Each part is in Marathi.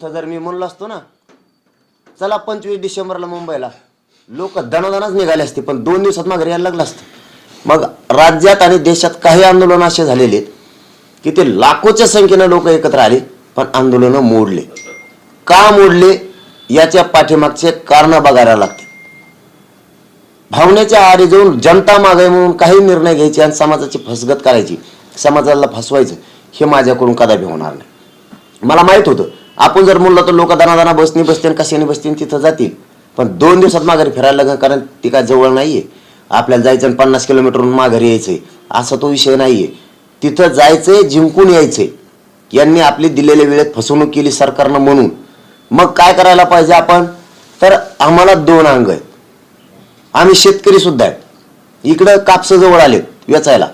तिथं जर मी म्हणलो असतो ना चला 25 डिसेंबरला मुंबईला, लोक दणादणाच निघाले असते, पण 2 दिवसात माघारी यायला लागलं असतं। मग राज्यात आणि देशात काही आंदोलन असे झालेले आहेत की ते लाखोच्या संख्येने लोक एकत्र आले, पण आंदोलन मोडले। का मोडले याच्या पाठीमागचे कारण बघायला लागते। भावनेच्या आहारी जाऊन जनता मागे म्हणून काही निर्णय घ्यायचे आणि समाजाची फसगत करायची, समाजाला फसवायचं, हे माझ्याकडून कदापि होणार नाही। मला माहित होतं आपण जर म्हणलं तर लोक दणादणा बसनी बसतील कशाने बसतील तिथं जातील, पण 2 दिवसात माघारी फिरायला लागेल, कारण ती काय जवळ नाहीये। आपल्याला जायचं 50 किलोमीटरहून माघारी यायचंय असा तो विषय नाहीये। तिथं जायचंय, जिंकून यायचंय। यांनी आपली दिलेल्या वेळेत फसवणूक केली सरकारनं, म्हणून मग काय करायला पाहिजे आपण, तर आम्हाला 2 अंग आहेत। आम्ही शेतकरी सुद्धा आहे। इकडं कापस जवळ आलेत वेचायला,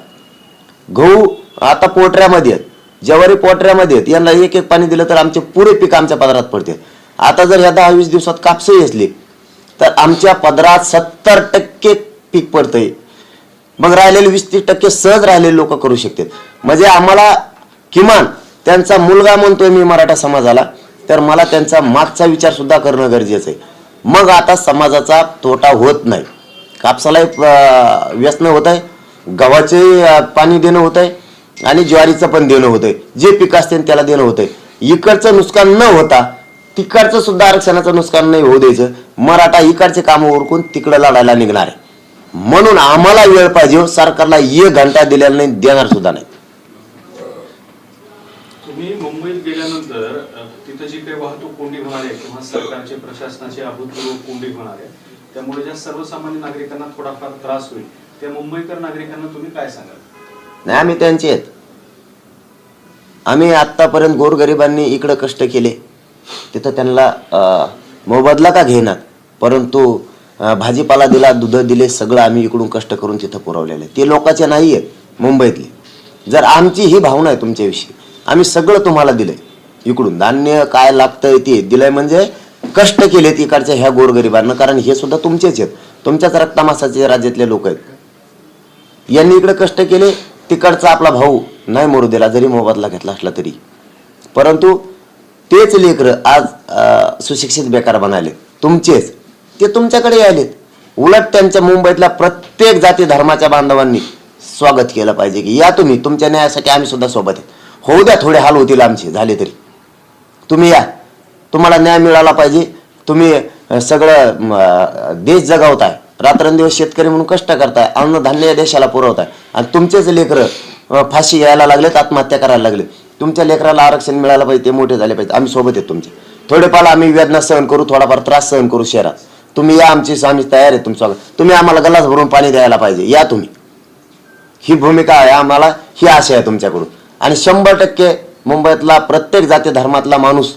गहू आता पोटऱ्यामध्ये आहेत, ज्वारी पोटऱ्यामध्ये आहेत, यांना एक एक पाणी दिलं तर आमचे पुरे पीक आमच्या पदरात पडते। आता जर ह्या 10-20 दिवसात कापस येसले तर आमच्या पदरात 70% पीक पडतंय। मग राहिलेले 20-30% सहज राहिलेले लोक करू शकतात। म्हणजे आम्हाला किमान त्यांचा मुलगा म्हणतोय मी मराठा समाजाला, तर मला त्यांचा मागचा विचार सुद्धा करणं गरजेचं आहे। मग आता समाजाचा तोटा होत नाही। कापसाला व्यसन होत आहे, गव्हाचे पाणी देणं होत आहे आणि ज्वारीचं पण देणं होत आहे, जे पीक असते त्याला देणं होत आहे। इकडचं नुकसान न होता तिकडचं सुद्धा आरक्षणाचं नुकसान नाही होऊ द्यायचं। मराठा इकडचे काम उरकून तिकडे लढायला निघणार आहे, म्हणून आम्हाला वेळ पाहिजे। सरकारला 1 घंटा दिलेला नाही, देणार सुद्धा नाही। तुम्ही मुंबईत गेल्यानंतर तिथं जी काही वाहतूक कोंडी होणार आहे किंवा सरकारचे प्रशासनाचे अभूतपूर्व कोंडी होणार आहे, त्यामुळे ज्या सर्वसामान्य नागरिकांना थोडाफार त्रास होईल, त्या मुंबईकर नागरिकांना तुम्ही काय सांगाल? नाही, आम्ही त्यांचे आहेत। आम्ही आतापर्यंत गोरगरिबांनी इकडे कष्ट केले, तिथं त्यांना मोबदला का घेणार, परंतु भाजीपाला दिला, दूध दिले, सगळं आम्ही इकडून कष्ट करून तिथं पुरवलेलं आहे। ते लोकांचे नाही आहेत मुंबईतले। जर आमची ही भावना आहे तुमच्याविषयी, आम्ही सगळं तुम्हाला दिलंय, इकडून धान्य काय लागतंय ते दिलंय, म्हणजे कष्ट केलेत इकडच्या ह्या गोरगरिबांना, कारण हे सुद्धा तुमचेच आहेत, तुमच्याच रक्तामासाचे राज्यातले लोक आहेत। यांनी इकडे कष्ट केले, तिकडचा आपला भाऊ नाही मरू दिला जरी मोबदला घेतला असला तरी, परंतु तेच लेकरं आज सुशिक्षित बेकार बनाले तुमचेच, ते तुमच्याकडे आलेत। उलट त्यांच्या मुंबईतल्या प्रत्येक जाती धर्माच्या बांधवांनी स्वागत केलं पाहिजे की या तुम्ही, तुमच्या न्यायासाठी आम्ही सुद्धा सोबत आहेत। होऊ द्या, थोडे हाल होतील आमचे झाले तरी, तुम्ही या, तुम्हाला न्याय मिळाला पाहिजे। तुम्ही सगळं देश जगवताय, रात्रंदिवस शेतकरी म्हणून कष्ट करताय, अन्नधान्य या देशाला पुरवताय, आणि तुमचेच लेकरं फाशी यायला लागलेत, आत्महत्या करायला लागले। तुमच्या लेकराला आरक्षण मिळालं पाहिजे, ते मोठे झाले पाहिजे, आम्ही सोबत आहेत तुमचे। थोडेफार आम्ही वेदना सहन करू, थोडाफार त्रास सहन करू शहरात, तुम्ही या, आमची आम्ही तयार आहे तुमचं। तुम्ही आम्हाला गलास भरून पाणी द्यायला पाहिजे, या तुम्ही। ही भूमिका आहे आम्हाला, ही आशा आहे तुमच्याकडून। आणि 100% मुंबईतला प्रत्येक जाती धर्मातला माणूस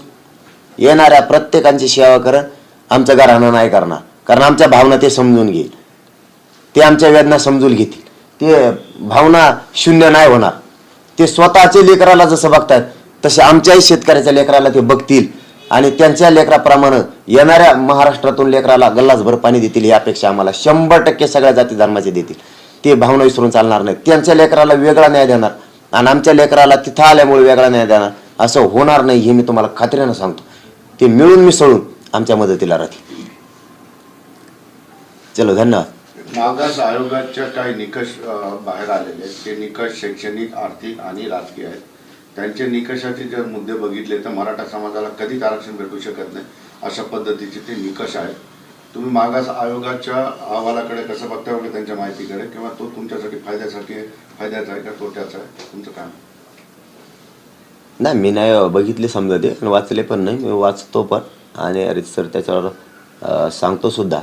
येणाऱ्या प्रत्येकांची सेवा करण, आमचं घराणं नाही करणार, कारण आमच्या भावना ते समजून घेईल, ते आमच्या वेदना समजून घेतील, ते भावना शून्य नाही होणार। ते स्वतःच्या लेकराला जसं बघतात तसे आमच्याही शेतकऱ्याच्या लेकराला ते बघतील, आणि त्यांच्या लेकराप्रमाणे येणाऱ्या महाराष्ट्रातून लेकराला गल्लासभर पाणी देतील, ही अपेक्षा आम्हाला 100% सगळ्या जाती धर्माचे देतील। ते भावना विसरून चालणार नाही। त्यांच्या लेकराला वेगळा न्याय देणार आणि आमच्या लेकराला तिथं आल्यामुळे वेगळा न्याय देणार, असं होणार नाही, हे मी तुम्हाला खात्रीनं सांगतो। ते मिळून मिसळून आमच्या मदतीला राहतील। चलो, धन्यवाद। मागास आयोगाच्या काही निकष बाहेर आलेले आहेत, ते निकष शैक्षणिक, आर्थिक आणि राजकीय आहेत। त्यांचे निकषाचे जर मुद्दे बघितले तर मराठा समाजाला कधीच आरक्षण भेटू शकत नाही, अशा पद्धतीचे ते निकष आहेत। तुम्ही मागास आयोगाच्या अहवालाकडे कसं बघता, वगैरे त्यांच्या माहितीकडे, किंवा तो तुमच्यासाठी फायद्याचा आहे का तोट्याचा आहे, तुमचं काम? नाही, मी नाही बघितले समजा ते, वाचले पण नाही, मी वाचतो पण आणि रितसर त्याच्यावर सांगतो सुद्धा।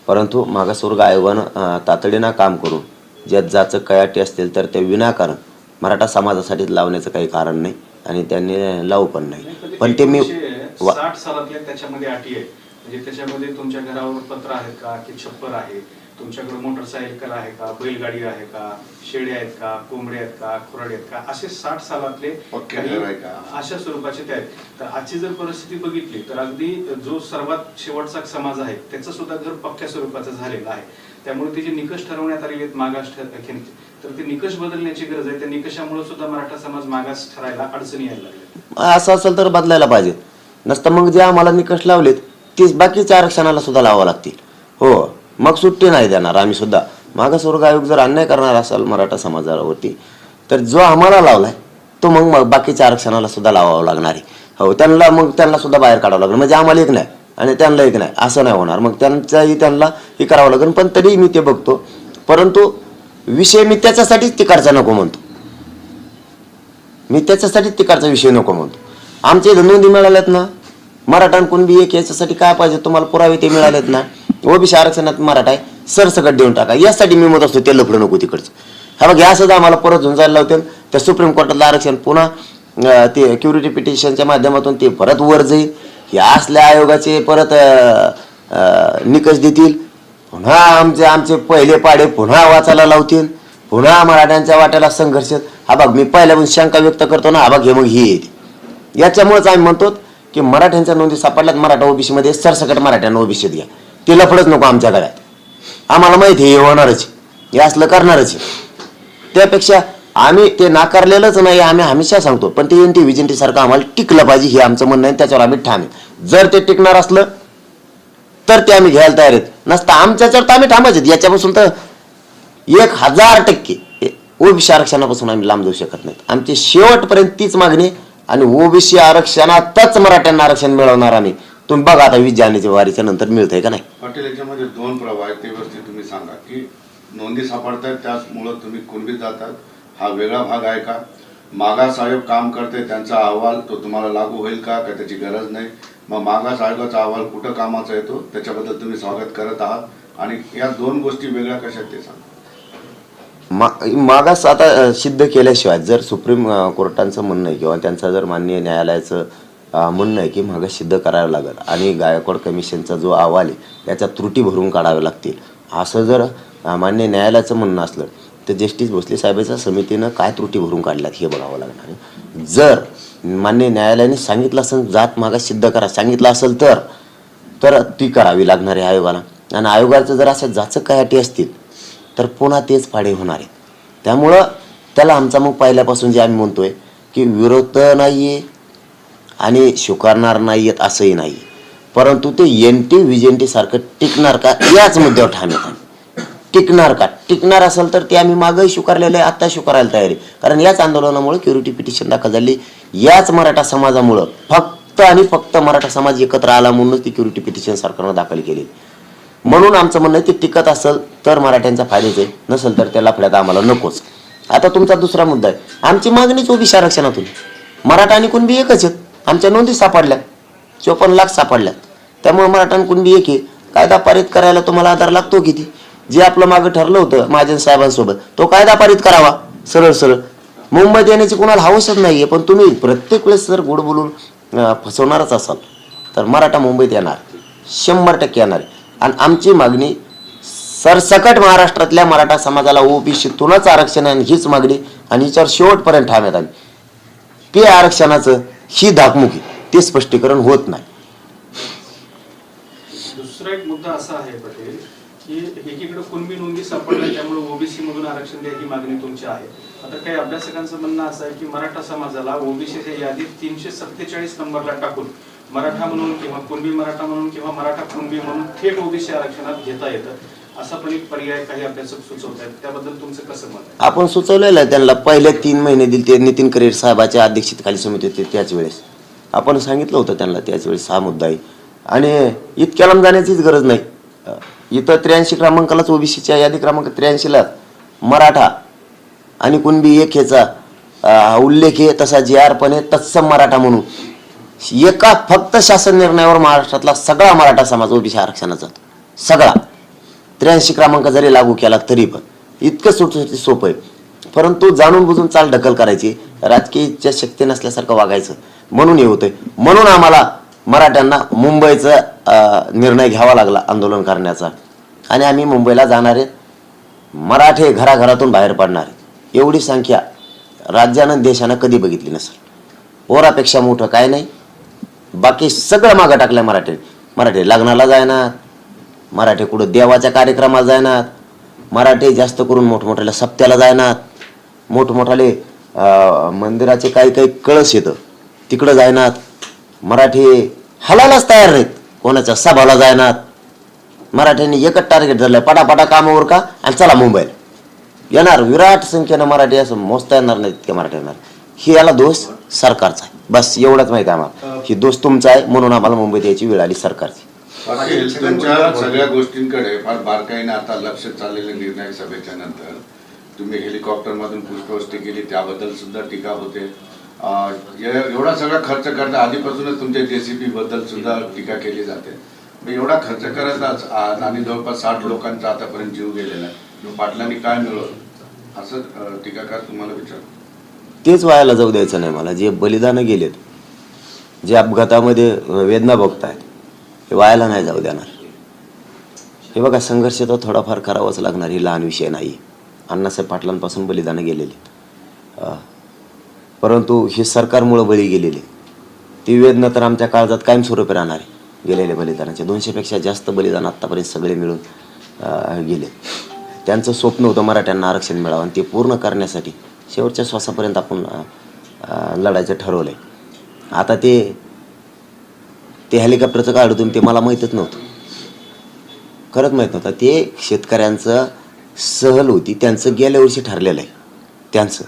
परंतु मागासवर्ग आयोगानं तातडीनं काम करून ज्यात जाचं काही अटी असतील तर ते विनाकारण मराठा समाजासाठी लावण्याचं काही कारण नाही, आणि त्यांनी लावू पण नाही। पण ते मी 60 सालातल्या त्याच्यामध्ये अटी आहे, म्हणजे त्याच्यामध्ये तुमच्या घरावर पत्र आहेत का, की छप्पर आहे, तुमच्याकडे मोटरसायकल आहे का, बैलगाडी आहे का, शेळ्या आहेत का, कोंबड्या आहेत का, खुराडे आहेत का, असे 60 सालातले अशा स्वरूपाचे ते आहेत। तर आजची जर परिस्थिती बघितली तर अगदी जो सर्वात शेवटचा समाज आहे त्याचं सुद्धा घर पक्क्या स्वरूपाचं झालेलं आहे। त्यामुळे ते जे निकष ठरवण्यात आलेले आहेत मागास तर ते निकष बदलण्याची गरज आहे। त्या निकषामुळे सुद्धा मराठा समाज मागास ठरायला अडचणी यायला लागल्या। असं असेल तर बदलायला पाहिजे। नसतं मग जे आम्हाला निकष लावलेत तेच बाकीच्या आरक्षणाला सुद्धा लावावं लागतील. हो, मग सुट्टी नाही देणार आम्ही सुद्धा. मागासवर्ग आयोग जर अन्याय करणार असेल मराठा समाजावरती तर जो आम्हाला लावलाय तो मग बाकीच्या आरक्षणाला सुद्धा लावावं लागणार आहे. हो, त्यांना सुद्धा बाहेर काढावं लागणार. म्हणजे आम्हाला एक नाही आणि त्यांना एक नाही असं नाही होणार. मग त्यांना हे करावं लागेल. पण तरी मी ते बघतो. परंतु विषय मी त्याच्यासाठीच तिकडचा नको म्हणतो. मी त्याच्यासाठीच तिकडचा विषय नको म्हणतो. आमच्या इथं नोंदी मिळाल्यात ना, मराठा आणि कुणबी एक याच्यासाठी काय पाहिजे तुम्हाला पुरावे ते मिळालेत ना. ओबीसी आरक्षणात मराठा आहे सरसकट देऊन टाका. यासाठी मी मत असतो ते लफडं नको तिकडचं. हा बघ, असं आम्हाला परत झुंजायला लावते. त्या सुप्रीम कोर्टातलं आरक्षण पुन्हा ते क्युरिटी पिटिशनच्या माध्यमातून ते परत वर जाईल. हे असल्या आयोगाचे परत निकष देतील. पुन्हा आमचे पहिले पाडे पुन्हा वाचायला लावतील. पुन्हा मराठ्यांच्या वाट्याला संघर्ष. हा बघ, मी पहिल्यापासून शंका व्यक्त करतो ना. हा बघ, हे मग हे येते. याच्यामुळेच आम्ही म्हणतो की मराठ्यांच्या नोंदी सापडल्यात मराठा ओबीसी मध्ये सरसकट मराठ्यांना ओबीसीत घ्या. ते लफडच नको आमच्या गळ्यात. आम्हाला माहिती आहे हे होणारच, हे असलं करणारच. त्यापेक्षा आम्ही ते नाकारलेलंच नाही. आम्ही हमेशा सांगतो. पण ते एनटी विजेंटी सारखं आम्हाला टिकलं पाहिजे हे आमचं म्हणणं आहे. त्याच्यावर आम्ही ठाम आहे. जर ते टिकणार असलं तर ते आम्ही घ्यायला तयार आहेत. नसतं आमच्याच्यावर तर आम्ही थांबायचे. याच्यापासून तर 1000% ओबीसी आरक्षणापासून आम्ही लांब जाऊ शकत नाही. आमची शेवटपर्यंत तीच मागणी. आणि ओबीसी आरक्षणातच मराठ्यांना आरक्षण मिळवणार आम्ही. तुम्ही बघा आता 20 जानेवारीच्या नंतर मिळतंय का नाही. पाटील, याच्यामध्ये 2 प्रभाव आहेत. ते व्यवस्थित तुम्ही सांगा की नोंदी सापडतायत त्याचमुळं तुम्ही कुणबीत जातात, हा वेगळा भाग आहे का? मागास आयोग काम करते त्यांचा अहवाल तो तुम्हाला लागू होईल का त्याची गरज नाही? मग मागास आयोगाचा अहवाल कुठं कामाचा येतो त्याच्याबद्दल तुम्ही स्वागत करत आहात. आणि या 2 गोष्टी वेगळ्या कशा ते सांगा. मागास आता सिद्ध केल्याशिवाय जर सुप्रीम कोर्टाचं म्हणणं आहे किंवा त्यांचा जर माननीय न्यायालयाचं म्हणणं आहे की मागास सिद्ध करावं लागेल आणि गायकवाड कमिशनचा जो अहवाल आहे त्याच्या त्रुटी भरून काढाव्या लागतील असं जर मान्य न्यायालयाचं म्हणणं असलं तर जस्टिस भोसले साहेबांच्या समितीनं काय त्रुटी भरून काढल्यात हे बघावं लागणार आहे. जर मान्य न्यायालयाने सांगितलं असेल जात मागास सिद्ध करा सांगितलं असेल तर ती करावी लागणार आहे आयोगाला. आणि आयोगाचं जर असं जाचक काय अटी असतील तर पुन्हा तेच फाडे होणार आहेत. त्यामुळं त्याला आमचा मग पहिल्यापासून जे आम्ही म्हणतोय की विरोध नाहीये आणि स्वीकारणार नाहीयेत असंही नाही. परंतु ते एनटी विजेंटी सारखं टिकणार का याच मुद्द्यावर ठाम येतात. टिकणार का? टिकणार असेल तर ते आम्ही मागही स्वीकारलेलं आहे, आत्ता स्वीकारायला तयारी. कारण याच आंदोलनामुळे क्युरिटी पिटिशन दाखल झाली. याच मराठा समाजामुळं फक्त आणि फक्त मराठा समाज एकत्र आला म्हणूनच ती क्युरिटी पिटिशन सरकारनं दाखल केली. म्हणून आमचं म्हणणं आहे ते टिकत असेल तर मराठ्यांचा फायदाच आहे, नसेल तर त्याला फायदा आम्हाला नकोच. आता तुमचा दुसरा मुद्दा आहे. आमची मागणीच ओबीसी आरक्षणातून. मराठा आणि कुणबी एकच आहेत. आमच्या नोंदी सापडल्या 54 लाख सापडल्यात. त्यामुळे मराठा आणि कुणबी एक आहे. कायदा पारित करायला तुम्हाला आधार लागतो किती? जे आपलं मागं ठरलं होतं महाजन साहेबांसोबत तो कायदा पारित करावा सरळ सरळ. मुंबईत येण्याची कुणाला हवसच नाहीये. पण तुम्ही प्रत्येक वेळेस जर गोड बोलून फसवणारच असाल तर मराठा मुंबईत येणार 100% येणार. आणि आमची मागणी सरसकट महाराष्ट्रातल्या मराठा समाजाला ओबीसीतूनच आरक्षण आहे हीच मागणी. आणि हिच्यावर शेवटपर्यंत ठाम आहेत आम्ही. ते आरक्षणाचं ही धाकमुखी ते स्पष्टीकरण होत नाही. दुसरा एक मुद्दा असा आहे पटेल की एकीकडे कुणबी नोंदी सापडल्या त्यामुळे ओबीसी मधून आरक्षण द्या ही मागणी तुमची आहे. आता काही अभ्यासकांचं म्हणणं असं आहे की मराठा समाजाला ओबीसीच्या यादीत 347 नंबरला टाकून मराठा म्हणून किंवा कुणबी मराठा म्हणून किंवा मराठा कुणबी म्हणून थेट ओबीसी आरक्षणात घेता येतं असा पण एक पर्याय काही अभ्यासक सुचवत आहेत. त्याबद्दल तुमचं कसं मत आहे? आपण सुचवलेलं आहे त्यांना. पहिले 3 महिने दिले ते नितीन करेर साहेबाच्या अध्यक्षतेखाली समिती होती त्याच वेळेस आपण सांगितलं होतं त्यांना. त्याच वेळेस हा मुद्दा आहे आणि इतक्या लांब जाण्याचीच गरज नाही. इथं 83 क्रमांकालाच ओबीसीच्या यादी क्रमांक 83ला मराठा आणि कुणबी एक ह्याचा उल्लेख आहे. तसा JR पण आहे तत्सम मराठा म्हणून. एका फक्त शासन निर्णयावर महाराष्ट्रातला सगळा मराठा समाज ओबीसी आरक्षणाचा सगळा 83 क्रमांक जरी लागू केला तरी पण इतकं सुटसुटीत सोपं आहे. परंतु जाणून बुजून चाल ढकल करायची, राजकीय इच्छा शक्ती नसल्यासारखं वागायचं म्हणून हे होतंय. म्हणून आम्हाला मराठ्यांना मुंबईचा निर्णय घ्यावा लागला आंदोलन करण्याचा. आणि आम्ही मुंबईला जाणारे मराठे घराघरातून बाहेर पडणारे एवढी संख्या राज्यानं देशानं कधी बघितली नसेल. पोरापेक्षा मोठं काय नाही. बाकी सगळं मागं टाकलंय मराठे लग्नाला जायनात, मराठे कुठं देवाच्या कार्यक्रमाला जायनात, मराठे जास्त करून मोठमोठ्याला सप्त्याला जायनात, मोठमोठाले मंदिराचे काही काही कळस येतं तिकडं जायनात. मराठी हलायलाच तयार नाहीत, कोणाच्या सभाला जायनात. मराठ्यांनी एकच टार्गेट धरलंय, पटापटा कामावर का आणि चला मुंबईला. येणार विराट संख्येनं मराठी, असं मोजता येणार नाही इतके मराठी येणार. ही याला दोष सरकारचा आहे, बस एवढंच माहिती आहे आम्हाला. ही दोष तुमचा आहे म्हणून आम्हाला मुंबईत यायची वेळ आली सरकारची. पाटील, तुमच्या सगळ्या गोष्टींकडे फार बारकाईने आता लक्ष चाललेले निर्णय सभेच्या नंतर तुम्ही हेलिकॉप्टर मधून पुष्पवृष्टी केली, त्याबद्दल सुद्धा टीका होते. एवढा सगळा खर्च करता आधीपासूनच तुमच्या JCB बद्दल सुद्धा टीका केली जाते. मग एवढा खर्च करत आणि जवळपास 60 लोकांचा आतापर्यंत जीव गेलेला आहे, पाटलांनी काय मिळवलं असं टीकाकार तुम्हाला विचार. तेच वायाला जाऊ द्यायचं नाही मला. जे बलिदानं गेलेत, जे अपघातामध्ये वेदना भोगतायत, हे वायाला नाही जाऊ देणार. हे बघा, संघर्ष तर थोडाफार करावाच लागणार, ही लहान विषय नाही. अण्णासाहेब पाटलांपासून बलिदानं गेलेली, परंतु हे सरकारमुळं बळी गेलेले. ती वेदना तर आमच्या काळजात कायमस्वरूपी राहणार आहे. गेलेले बलिदानाचे 200पेक्षा जास्त बलिदान आत्तापर्यंत सगळे मिळून गेले. त्यांचं स्वप्न होतं मराठ्यांना आरक्षण मिळावं, आणि ते पूर्ण करण्यासाठी शेवटच्या श्वासापर्यंत आपण लढायचं ठरवलंय. आता ते हेलिकॉप्टरचं काढून ते मला माहीतच नव्हतं, खरंच माहीत नव्हतं. ते शेतकऱ्यांचं सहल होती, त्यांचं गेल्या वर्षी ठरलेलं आहे त्यांचं,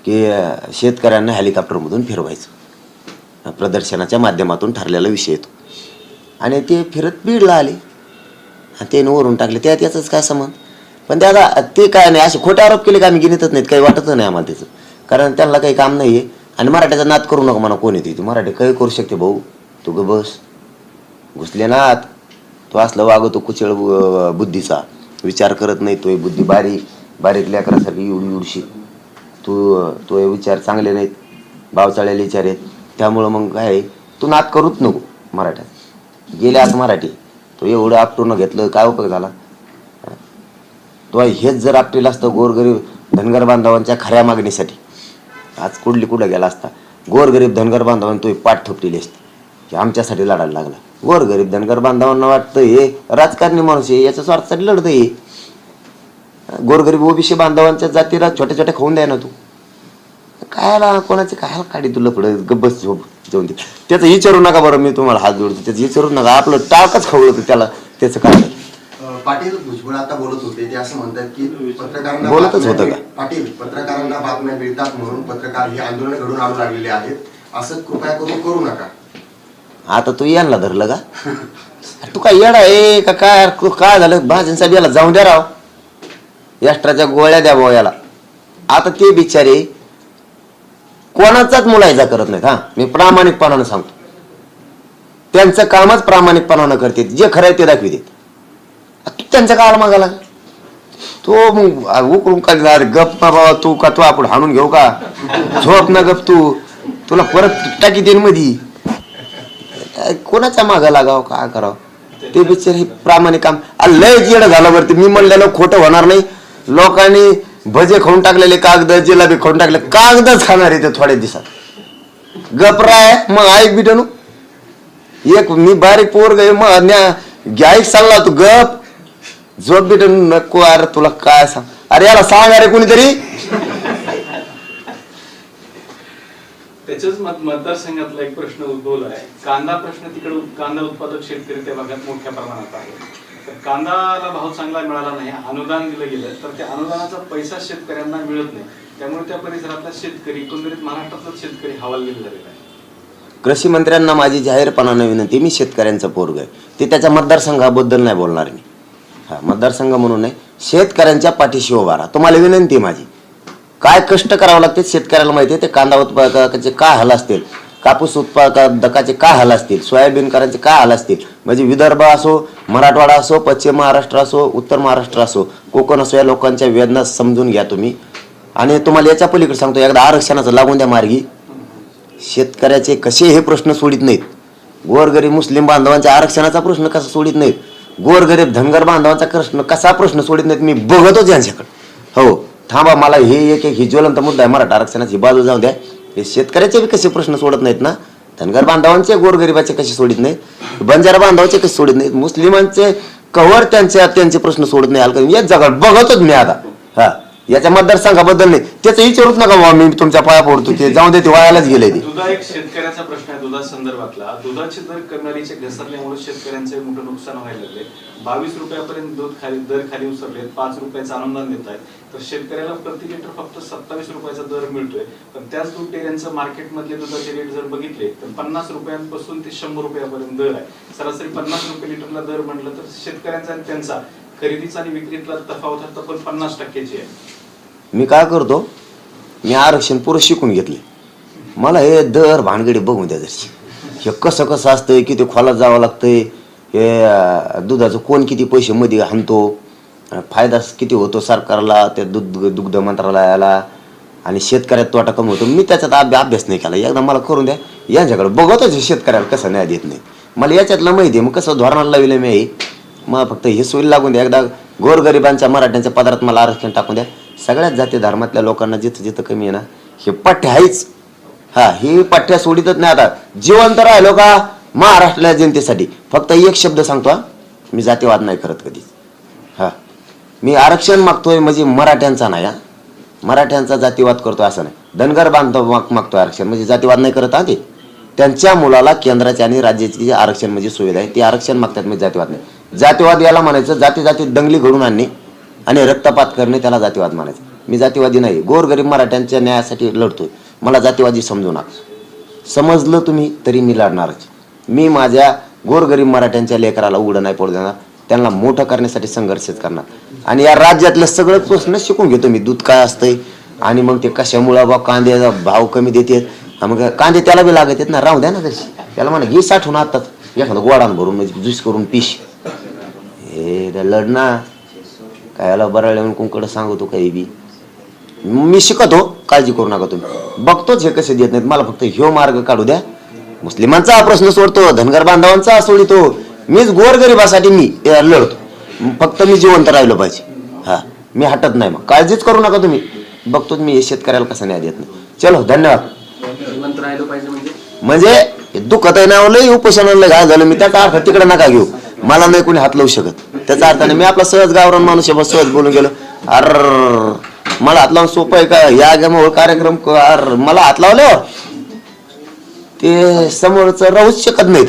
की शेतकऱ्यांना हेलिकॉप्टरमधून फिरवायचं, प्रदर्शनाच्या माध्यमातून ठरलेला विषय येतो. आणि ते फिरत बीडला आले आणि ते वरून टाकले, त्याच काय संबंध. पण ते काय नाही, असे खोटे आरोप केले का आम्ही गिनतच नाहीत, काही वाटतच नाही आम्हाला त्याचं, कारण त्यांना काही काम नाही आहे. आणि मराठ्याचा नाद करू नका म्हणा, कोण येते ती मराठी काही करू शकते भाऊ, तू ग बस. घुसले नात, तो असलं वागतो कुचळ बुद्धीचा, विचार करत नाही. तो बुद्धी बारीक लेकरासारखी एवढीशी. तो विचार चांगले नाहीत, बावचाळलेले विचार आहेत. त्यामुळं मग काय, तू नाद करूच नको. मराठ्यात गेले आज मराठी, तो एवढं आपटून घेतलं, काय उपयोग झाला. तो हेच जर आपटेल असतं गोरगरीब धनगर बांधवांच्या खऱ्या मागणीसाठी, आज कुठं गेला असता. गोरगरीब धनगर बांधवांनी तो पाठ थोपटेली असते की आमच्यासाठी लढायला लागला. गोरगरीब धनगर बांधवांना वाटतं हे राजकारणी माणूस आहे, याच्या स्वार्थासाठी लढतं हे. गोरगरीब OBC बांधवांच्या जातीला छोट्या छोट्या खाऊन द्या ना तू. कायला कोणाचे काय काढी तुला पुढे गब्बस जाऊन दे. त्याचं विचारू नका बरं, मी तुम्हाला हात जोडतो, त्याचं विचारू नका. आपलं टाकच खावलं होतं त्याला, त्याचं काय. पाटील भुजबळ आता बोलत होते, ते असं म्हणतात की पत्रकारांना बोलतच होतं का पाटील, पत्रकारांना बातम्या मिळतात म्हणून पत्रकार ही आंदोलन घडून आणू लागलेले आहेत, असं कृपया करू नका. आता तू यांना धरलं का? तू काय येडा आहे का काय? काय झालं भाजन याला जाऊन द्या राव, एक्स्ट्राच्या गोळ्या द्या भाऊ याला. आता ते बिचारे कोणाचाच मुलायजा करत नाहीत. हा, मी प्रामाणिकपणानं सांगतो, त्यांचं कामच प्रामाणिकपणानं करते, जे खरं आहे ते दाखविते. तू त्यांच्या काळाला मागाला तो मग उकरून का गप ना बाबा, तू का तू आपण हाणून घेऊ का? झोप ना गप तू, तुला परत टाकी देईन मधी. कोणाच्या मागा लागावं, काय करावं. ते बिचारे हे प्रामाणिक काम. लय जेड झालं वरती. मी म्हणलेलं खोटं होणार नाही. लोकांनी भजे खाऊन टाकलेले, कागद जिलाबी खाऊन टाकले, कागदच खाणार आहे ते थोड्या दिवसात. गपराय मग ऐक बिटनू, एक मी बारीक पोर गे मग घ्यायक सांगला तू गप झोप बिटन नको. अरे तुला काय सांग, अरे याला सांग अरे कोणीतरी. त्याच्याच मतदारसंघातला एक प्रश्न उद्भवला आहे. कांदा प्रश्न तिकडे, कांदा उत्पादक शेतकरी त्या भागात मोठ्या प्रमाणात आहे. तर कांद्याला भाव चांगला मिळाला नाही, अनुदान दिलं गेलं, तर त्या अनुदानाचा पैसा शेतकऱ्यांना मिळत नाही. त्यामुळे त्या परिसरातला शेतकरी, एकंदरीत महाराष्ट्रातला शेतकरी हवालदिल झालेला आहे. कृषी मंत्र्यांना माझी जाहीरपणानं विनंती, मी शेतकऱ्यांचा पोरग आहे, ते त्याच्या मतदारसंघाबद्दल नाही बोलणार मी. हा, मतदारसंघ म्हणून नाही, शेतकऱ्यांच्या पाठीशी उभा राहा. तुम्हाला विनंती माझी, काय कष्ट करावं लागते शेतकऱ्याला माहिती आहे. ते कांदा उत्पादकाचे काय हाल असतील, कापूस उत्पादकाचे काय हाल असतील, सोयाबीनकरांचे काय हाल असतील. म्हणजे विदर्भ असो, मराठवाडा असो, पश्चिम महाराष्ट्र असो, उत्तर महाराष्ट्र असो, कोकण असो, या लोकांच्या वेदना समजून घ्या तुम्ही. आणि तुम्हाला याच्या पलीकडे सांगतो, एकदा आरक्षणाचं लागून द्या मार्गी. शेतकऱ्याचे कसे हे प्रश्न सोडित नाहीत. गोरगरीब मुस्लिम बांधवांच्या आरक्षणाचा प्रश्न कसा सोडित नाहीत, गोरगरीब धनगर बांधवांचा कसा प्रश्न सोडित नाहीत. मी बघतोच यांच्याकडे. हो थांबा, मला हे एक ही ज्वलंत मुद्दा आहे मराठा आरक्षणाची, बाजू जाऊ द्या. हे शेतकऱ्याचे बी कसे प्रश्न सोडत नाहीत ना, धनगर बांधवांचे, गोरगरिबाचे कसे सोडित नाहीत, बंजारा बांधवांचे कसे सोडित नाहीत, मुस्लिमांचे कवर त्यांचे प्रश्न सोडत नाही. हलका एक जगात बघतोच मी आता. हा, याच्या मतदारसंघाबद्दल नाही, त्याचं विचारूच नका बाबा, मी तुमच्या पाया पडतो, ते जाऊन दे, ते वायालाच गेले ते. दुधा एक शेतकऱ्याचा प्रश्न आहे. दुधा संदर्भातला दुधाचे दर कमालीचे घसरल्यामुळे शेतकऱ्यांचे मोठं नुकसान व्हायला लागले. 22 रुपयापर्यंत दूध दर खाली उतरले, 5 रुपयाचं अनुदान देत आहेत. तर शेतकऱ्याला प्रति लिटर फक्त 27 रुपयाचा दर मिळतोय. पण त्याच दूध डेअऱ्यांचं मार्केटमधले दुधाचे रेट जर बघितले तर 50 रुपयांपासून ते 100 रुपयापर्यंत दर आहे. सरासरी 50 रुपये लिटरला दर म्हटलं तर शेतकऱ्यांचा आणि त्यांचा खरेदीचा आणि विक्रीतला तफावत हा तब्बल 50% आहे. मी काय करतो, मी आरक्षण पुरं शिकून घेतले. मला हे दर भानगडी बघून द्या जशी, हे कसं कसं असतंय, किती खोलात जावं लागतंय, हे दुधाचं कोण किती पैसे मध्ये हाणतो, फायदा किती होतो सरकारला, त्या दुग्ध मंत्रालयाला, आणि शेतकऱ्यात तोटा कमी होतो. मी त्याच्यात अभ्यास नाही केला. एकदा मला करून द्या, यांच्याकडे बघतच शेतकऱ्याला कसं न्याय देत नाही. मला याच्यातलं माहिती आहे, मग कसं धोरणाला लावलं मी. मग फक्त हे सोयी लागून द्या. एकदा गोरगरिबांच्या मराठ्यांच्या पदरात मला आरक्षण टाकून द्या. सगळ्यात जाती धर्मातल्या लोकांना जिथं जिथं कमी आहे ना, हे पठ्ठ्या आहेच. हा, ही पठ्ठ्या सोडितच नाही. आता जिवंत राहिलो का महाराष्ट्राच्या जनतेसाठी फक्त एक शब्द सांगतो, हा, मी जातीवाद नाही करत कधी. हा, मी आरक्षण मागतोय म्हणजे मराठ्यांचा नाही, हा, मराठ्यांचा जातीवाद करतोय असं नाही. धनगर बांधव मागतोय आरक्षण म्हणजे जातीवाद नाही करत. हा, ते त्यांच्या मुलाला केंद्राचे आणि राज्याची आरक्षण म्हणजे सुविधा आहे, ते आरक्षण मागतात, म्हणजे जातीवाद नाही. जातीवाद याला म्हणायचं जाती जाती दंगली घडून आणणे आणि रक्तपात करणे, त्याला जातीवाद म्हणायचं. मी जातीवादी नाही, गोरगरीब मराठ्यांच्या न्यायासाठी लढतोय. मला जातीवादी समजू नका. समजलं तुम्ही तरी मी लढणारच. मी माझ्या गोरगरीब मराठ्यांच्या लेकराला उघडं नाही पडू देणार, त्यांना मोठं करण्यासाठी संघर्षच करणार. आणि या राज्यातलं सगळं प्रश्न शिकून घेतो मी, दूध काय असतंय आणि मग ते कशामुळं बा कांद्याचा भाव कमी देतात. मग कांदे त्याला बी लागत आहेत ना, राहू द्या ना तशी. त्याला म्हणा घे साठवून आताच एखादं गोडान भरून म्हणजे ज्यूस करून पिश. हे लढना काय याला बराळ येऊन कोणकडे सांगतो काही बी. मी शिकतो, काळजी करू नका तुम्ही. बघतोच हे कसे देत नाहीत. मला फक्त ह्यो मार्ग काढू द्या. मुस्लिमांचा हा प्रश्न सोडतो, धनगर बांधवांचा सोडितो. मीच गोरगरिबासाठी मी लढतो. फक्त मी जिवंत राहिलो पाहिजे. हा, मी हटत नाही. मग काळजीच करू नका तुम्ही. बघतो मी हे शेतकऱ्याला कसं न्याय देत नाही. चलो, धन्यवाद. जिवंत राहिलो पाहिजे म्हणजे दुखत आहे ना, लय उपोषणाला घाय झालं मी, त्याचा अर्थ तिकडे नका घेऊ. मला नाही कोणी हात लावू शकत. त्याचा अर्थाने मी आपला सहज गावरान माणूस आहे, सहज बोलून गेलो. अर मला हात लावून सोपं आहे का? या गमोळ कार्यक्रम मला हात लावल्यावर ते समोरचं राहूच शकत नाही.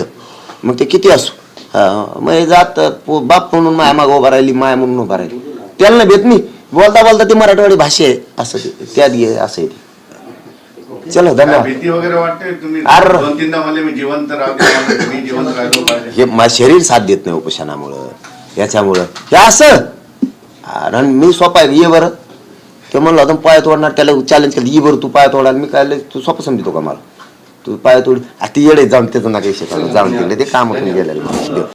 मग ते किती असो, मग जात बाप म्हणून माया माग उभा राहिली, माया म्हणून उभा राहिली, त्याला भेट मी बोलता बोलता ती मराठवाडी भाषा आहे असं ते त्यात घे असं आहे. चलो, धन्यवाद. भीती वगैरे वाटते तुम्ही अरे. 2-3दा म्हणले मी जिवंत राहतो, मी जिवंत राहिलो पाहिजे. हे माझं शरीर साथ देत नाही उपोषणामुळं, याच्यामुळं हे असं. आणि मी सोपा आहे, ये बरं. ते म्हणलं होतं पाय तोडणार, त्याला चॅलेंज केलं, ये बरं तू पाय तोडाल. मी काय तू सोपं समजतो का मला? तू पाय तोड, ती येडे जाऊन त्याचं नका विषय जाऊन तिकडे ते काम गेलेलं.